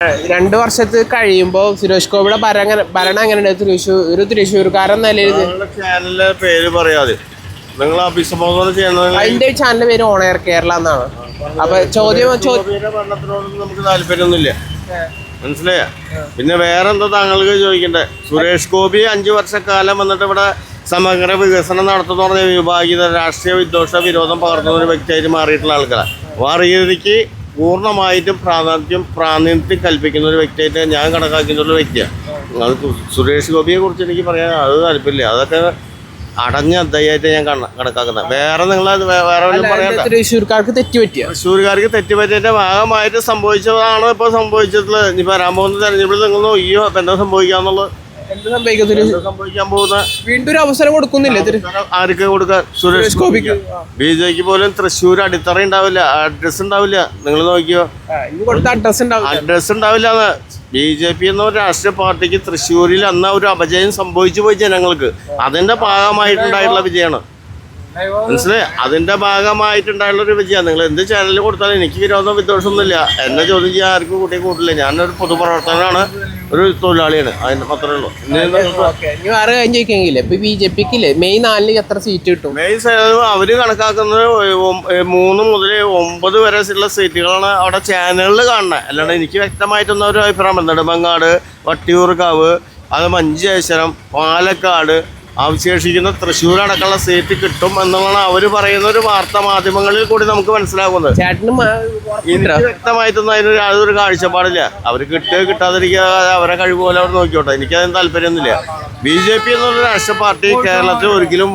2 വർഷത്ത് കഴിയുമ്പോ സുരേഷ് ഗോപിയുടെ ഭരണം എങ്ങനെയുണ്ട്? ഒരു തൃശ്ശൂർക്കാരൻ നിലയിൽ ചാനലിന്റെ പേര് പറയാതെ നിങ്ങൾ അഭിസംബോധന ചെയ്യുന്നത് അതിന്റെ ചാനലിന്റെ പേര് ഓൺ എയർ കേരള എന്നാണ്. അപ്പൊ ഭരണത്തിനോട് നമുക്ക് താല്പര്യമൊന്നുമില്ല, മനസ്സിലായ? പിന്നെ വേറെന്താ താങ്കൾക്ക് ചോദിക്കണ്ടേ? സുരേഷ് ഗോപി 5 വർഷക്കാലം വന്നിട്ട് ഇവിടെ സമഗ്ര വികസനം നടത്തുന്ന പറഞ്ഞ വിഭാഗീയത രാഷ്ട്രീയ വിദ്വേഷ വിരോധം പകർത്തുന്ന ഒരു വ്യക്തിയായിട്ട് മാറിയിട്ടുള്ള ആൾക്കാരാണ്. വാർഗീയതയ്ക്ക് പൂർണ്ണമായിട്ടും പ്രാതിനിധ്യം കൽപ്പിക്കുന്ന ഒരു വ്യക്തിയായിട്ട് ഞാൻ കണക്കാക്കുന്ന ഒരു വ്യക്തിയാണ്. അത് സുരേഷ് ഗോപിയെ കുറിച്ച് എനിക്ക് പറയാൻ അത് താല്പര്യമില്ല. അതൊക്കെ അടഞ്ഞ അധ്യായമായിട്ട് ഞാൻ കണക്കാക്കുന്നത്. വേറെ നിങ്ങൾ വേറെ പറയാം. തൃശ്ശൂർക്കാർക്ക് തെറ്റുപറ്റിയതിന്റെ ഭാഗമായിട്ട് സംഭവിച്ചതാണ് ഇപ്പൊ സംഭവിച്ചിട്ടുള്ളത്. ഇനി വരാൻ പോകുന്ന തെരഞ്ഞെടുപ്പിൽ നിങ്ങൾ നോക്കിയോ ഇപ്പൊ എന്താ സംഭവിക്കാന്നുള്ളത്. സംഭവിക്കാൻ പോകുന്ന വീണ്ടും ഒരു അവസരം കൊടുക്കുന്നില്ല. ആർക്ക് കൊടുക്കാൻ? സുരേഷ് ഗോപിക്ക്. ബിജെപിക്ക് പോലും തൃശ്ശൂർ അടിത്തറ ഉണ്ടാവില്ല, അഡ്രസ് ഉണ്ടാവില്ല. നിങ്ങൾ നോക്കിയോ, അഡ്രസ് ഉണ്ടാവില്ല. BJP എന്ന ഒരു രാഷ്ട്രീയ പാർട്ടിക്ക് തൃശ്ശൂരിൽ അന്ന് ഒരു അപജയം സംഭവിച്ചു പോയി ജനങ്ങൾക്ക്. അതിന്റെ ഭാഗമായിട്ടുണ്ടായിട്ടുള്ള വിജയമാണ്, മനസ്സിലായി? അതിന്റെ ഭാഗമായിട്ടുണ്ടായുള്ള ഒരു വിജയമാണ്. നിങ്ങൾ എന്ത് ചാനലിൽ കൊടുത്താലും എനിക്ക് വിരോധം വിദ്വേഷമൊന്നുമില്ല. എന്നെ ചോദ്യം ചെയ്യാൻ ആർക്കും കൂട്ടില്ല. ഞാനൊരു പൊതുപ്രവർത്തകനാണ്, ഒരു തൊഴിലാളിയാണ്. അതിന് മാത്രമേ ഉള്ളൂ. മെയ് 4 എത്ര സീറ്റ് കിട്ടും? അവര് കണക്കാക്കുന്നത് 3 മുതൽ 9 വരെ ഉള്ള സീറ്റുകളാണ് അവിടെ ചാനലിൽ കാണുന്നത്. അല്ലാണ്ട് എനിക്ക് വ്യക്തമായിട്ടൊന്നും ഒരു അഭിപ്രായം. നെടുമങ്ങാട്, വട്ടിയൂർക്കാവ്, അത് മഞ്ചേശ്വരം, പാലക്കാട്, അവശേഷിക്കുന്ന തൃശ്ശൂർ അടക്കമുള്ള സീറ്റ് കിട്ടും എന്നുള്ളതാണ് അവർ പറയുന്ന ഒരു വാർത്താ മാധ്യമങ്ങളിൽ കൂടി നമുക്ക് മനസ്സിലാകുന്നത്. എനിക്ക് വ്യക്തമായിട്ടൊന്നും അതിന് യാതൊരു കാഴ്ചപ്പാടില്ല. അവർ കിട്ടാതിരിക്കുക അവരെ കഴിവ് പോലെ അവർ നോക്കിയോട്ടെ. എനിക്കതിന് താല്പര്യമൊന്നുമില്ല. BJP എന്നുള്ള രാഷ്ട്രീയ പാർട്ടി കേരളത്തിൽ ഒരിക്കലും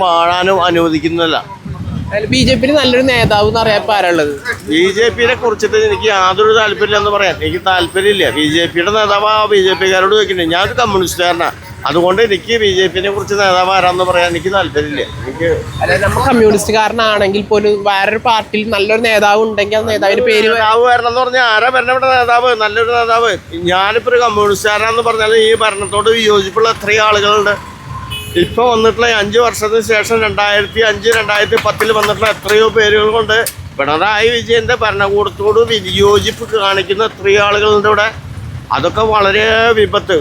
വാഴാനും അനുവദിക്കുന്നില്ല. BJP നല്ലൊരു നേതാവ് എന്ന് പറയാൻ ആരാളുള്ളത്? BJPയെ കുറിച്ചിട്ട് എനിക്ക് യാതൊരു താല്പര്യമില്ല എന്ന് പറയാൻ എനിക്ക് താല്പര്യമില്ല. BJPയുടെ നേതാവ് BJPക്കാരോട് ചോദിക്കുന്നുണ്ട്. ഞാനൊരു കമ്മ്യൂണിസ്റ്റുകാരനാണ്, അതുകൊണ്ട് എനിക്ക് BJPനെ കുറിച്ച് നേതാവ് ആരാന്ന് പറയാൻ എനിക്ക് താല്പര്യമില്ല. നമ്മൾ കമ്മ്യൂണിസ്റ്റുകാരനാണെങ്കിൽ പോലും വേറൊരു പാർട്ടിയിൽ നല്ലൊരു നേതാവ് ഉണ്ടെങ്കിൽ നേതാവിന്റെ പേര് നേതാവ് വരണം എന്ന് പറഞ്ഞാൽ ആരാ ഭരണപ്പെട്ട നേതാവ്? നല്ലൊരു നേതാവ്. ഞാനിപ്പോ ഒരു കമ്മ്യൂണിസ്റ്റുകാരാന്ന് പറഞ്ഞാൽ ഈ ഭരണത്തോട് വിയോജിപ്പുള്ള എത്രയോ ആളുകളുണ്ട്. ഇപ്പൊ വന്നിട്ടുള്ള 5 വർഷത്തിന് ശേഷം 2005, 2010 വന്നിട്ടുള്ള എത്രയോ പേരുകൾ കൊണ്ട് പിണറായി വിജയന്റെ ഭരണകൂടത്തോട് വിയോജിപ്പ് കാണിക്കുന്ന എത്രയോ ആളുകളുണ്ട് ഇവിടെ. അതൊക്കെ വളരെ വിപത്ത്.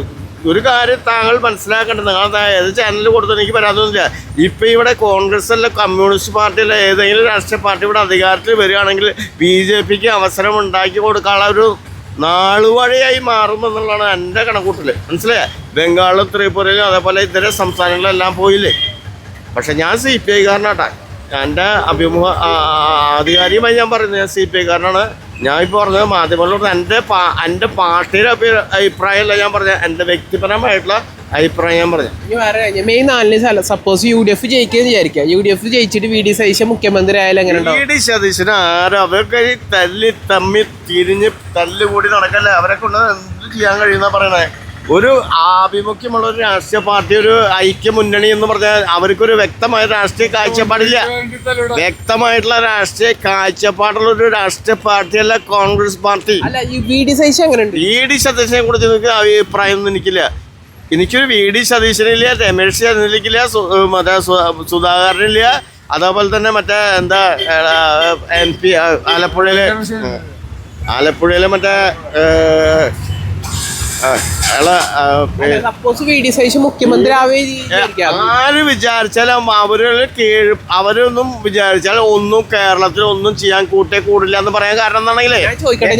ഒരു കാര്യം താങ്കൾ മനസ്സിലാക്കേണ്ടത്, നിങ്ങൾ ഏത് ചാനലിൽ കൊടുത്തു എനിക്ക് പരാതിയൊന്നുമില്ല. ഇപ്പം ഇവിടെ കോൺഗ്രസ് അല്ല കമ്മ്യൂണിസ്റ്റ് പാർട്ടിയല്ല ഏതെങ്കിലും രാഷ്ട്രീയ പാർട്ടി ഇവിടെ അധികാരത്തിൽ വരികയാണെങ്കിൽ BJPക്ക് അവസരം ഉണ്ടാക്കി കൊടുക്കാനുള്ള ഒരു നാളുവഴിയായി മാറുമെന്നുള്ളതാണ് എൻ്റെ കണക്കൂട്ടൽ, മനസ്സിലായേ? ബംഗാളിലും ത്രിപുരയിലും അതേപോലെ ഇതര സംസ്ഥാനങ്ങളിലെല്ലാം പോയില്ലേ. പക്ഷെ ഞാൻ CPI കാരനാട്ടാ. എൻ്റെ ആധികാരികമായി ഞാൻ പറയുന്നത് ഞാൻ CPI കാരനാണ്. ഞാൻ ഇപ്പോൾ പറഞ്ഞത് മാധ്യമങ്ങളോട് എൻ്റെ പാർട്ടിയുടെ അഭിപ്രായമല്ല ഞാൻ പറഞ്ഞത്, എൻ്റെ വ്യക്തിപരമായിട്ടുള്ള അഭിപ്രായം ഞാൻ പറഞ്ഞു. മെയ് 4 സപ്പോസ് UDF ജയിക്കുകയെന്ന് വിചാരിക്കുക. UDF ജയിച്ചിട്ട് VD സതീശൻ മുഖ്യമന്ത്രി ആയാലും എങ്ങനെ ഉണ്ടാവും? VD സതീശന് ആരും അവർക്ക് തമ്മി തിരിഞ്ഞ് തല്ലുകൂടി നടക്കല്ലേ. അവരെ കൊണ്ട് എന്ത് ചെയ്യാൻ കഴിയുന്ന പറയണേ? ഒരു ആഭിമുഖ്യമുള്ള ഒരു രാഷ്ട്രീയ പാർട്ടി, ഒരു ഐക്യ മുന്നണി എന്ന് പറഞ്ഞാൽ അവർക്കൊരു വ്യക്തമായ രാഷ്ട്രീയ കാഴ്ചപ്പാടില്ല. വ്യക്തമായിട്ടുള്ള രാഷ്ട്രീയ കാഴ്ചപ്പാടുള്ള ഒരു രാഷ്ട്രീയ പാർട്ടിയല്ല കോൺഗ്രസ് പാർട്ടി. VD സതീശനെ കുറിച്ച് നിങ്ങൾക്ക് അഭിപ്രായം ഒന്നും എനിക്കില്ല. എനിക്കൊരു VD സതീശനില്ല, രമേശ് ചെന്നിത്തലയ്ക്കില്ല, മറ്റേ സുധാകരനില്ല, അതേപോലെ തന്നെ മറ്റേ എന്താ MP ആലപ്പുഴയിലെ മറ്റേ മുഖ്യമന്ത്രി ആര് വിചാരിച്ചാലും അവരൊന്നും വിചാരിച്ചാൽ ഒന്നും കേരളത്തിൽ ഒന്നും ചെയ്യാൻ കൂടില്ല എന്ന് പറയാൻ കാരണം എന്താണെങ്കിലേ ഞാൻ ചോദിക്കട്ടെ,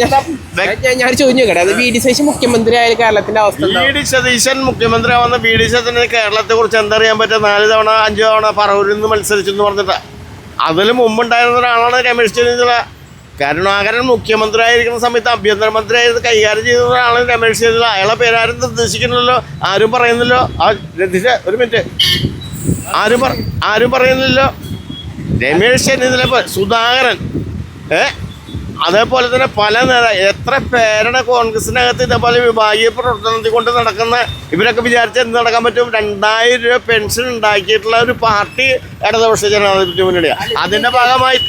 VD സതീശൻ മുഖ്യമന്ത്രി ആയ കേരളത്തിന്റെ അവസ്ഥ? VD സതീശൻ മുഖ്യമന്ത്രി ആവുന്ന VD സതീശന് കേരളത്തെ കുറിച്ച് എന്തറിയാൻ പറ്റുക? 4 തവണ 5 തവണ പറവൂരിൽ നിന്ന് മത്സരിച്ചെന്ന് പറഞ്ഞിട്ടാ. അതിൽ മുമ്പുണ്ടായിരുന്ന ഒരാളാണ് രമേശ് ചെന്നിത്തല. കരുണാകരൻ മുഖ്യമന്ത്രി ആയിരിക്കുന്ന സമയത്ത് ആഭ്യന്തരമന്ത്രി ആയത് കൈകാര്യം ചെയ്യുന്ന ആളാണ് രമേശ് ചെന്നിത്തല. അയാളെ പേരാരും നിർദ്ദേശിക്കുന്നില്ലല്ലോ, ആരും പറയുന്നില്ലോ. ഒരു മിനിറ്റ്, ആരും പറയുന്നില്ലല്ലോ. രമേശ് ചെന്നിത്തല, സുധാകരൻ, അതേപോലെ തന്നെ പല എത്ര പേരുടെ കോൺഗ്രസിനകത്ത് ഇതേപോലെ വിഭാഗീയ പ്രവർത്തനത്തിൽ കൊണ്ട് നടക്കുന്ന ഇവരൊക്കെ വിചാരിച്ചാൽ എന്ത് നടക്കാൻ പറ്റും? 2000 രൂപ പെൻഷൻ ഉണ്ടാക്കിയിട്ടുള്ള ഒരു പാർട്ടി ഇടതുപക്ഷ ജനാധിപത്യ മുന്നണിയാണ്. അതിന്റെ ഭാഗമായി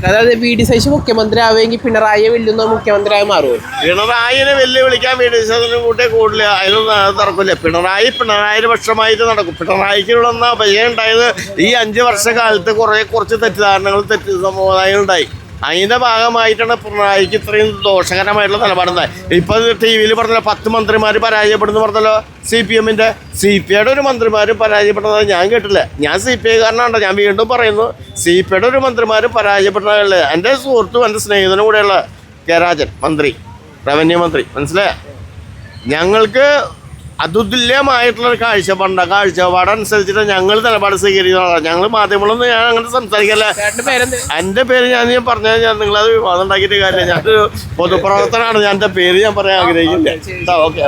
അതായത് VD സതീശൻ മുഖ്യമന്ത്രി ആവുമെങ്കിൽ പിണറായിയെ വെല്ലുന്ന മുഖ്യമന്ത്രിയായി മാറുമോ? പിണറായിനെ വെല്ലുവിളിക്കാൻ VD സതീശന് കൂടില്ല, അതിനൊന്നും നടക്കില്ല. പിണറായിയുടെ പക്ഷമായിട്ട് നടക്കും. പിണറായിക്കുള്ള അപജയം ഉണ്ടായത് ഈ 5 വർഷക്കാലത്ത് കുറച്ച് തെറ്റിദ്ധാരണകൾ സമുദായം ഉണ്ടായി. അതിന്റെ ഭാഗമായിട്ടാണ് പിണറായിക്ക് ഇത്രയും ദോഷകരമായിട്ടുള്ള നിലപാടുണ്ടായത്. ഇപ്പൊ ടി വിയിൽ പറഞ്ഞല്ലോ 10 മന്ത്രിമാർ പരാജയപ്പെടുന്നു പറഞ്ഞല്ലോ. CPIയുടെ ഒരു മന്ത്രിമാർ പരാജയപ്പെടുന്നത് ഞാൻ കേട്ടില്ല. ഞാൻ CPI കാരനാണ്. ഞാൻ വീണ്ടും പറയുന്നു, CPIയുടെ ഒരു മന്ത്രിമാർ പരാജയപ്പെടുന്നതല്ലേ. എൻ്റെ സുഹൃത്തും എൻ്റെ സ്നേഹിതനും കൂടെയുള്ള കെ രാജൻ മന്ത്രി, റവന്യൂ മന്ത്രി, മനസ്സിലായ ഞങ്ങൾക്ക് അതുല്യമായിട്ടുള്ളൊരു കാഴ്ചപ്പാടനുസരിച്ചിട്ട് ഞങ്ങൾ നിലപാട് സ്വീകരിക്കുന്നതാണ്. ഞങ്ങൾ മാധ്യമങ്ങളൊന്നും ഞാൻ അങ്ങനെ സംസാരിക്കല്ല. എൻ്റെ പേര് ഞാൻ പറഞ്ഞാൽ നിങ്ങളത് വിവാദം ഉണ്ടാക്കിയിട്ട് കാര്യമില്ല. ഞാനൊരു പൊതുപ്രവർത്തനമാണ്. ഞാൻ എൻ്റെ പേര് ഞാൻ പറയാൻ ആഗ്രഹിക്കില്ല. ഓക്കെ.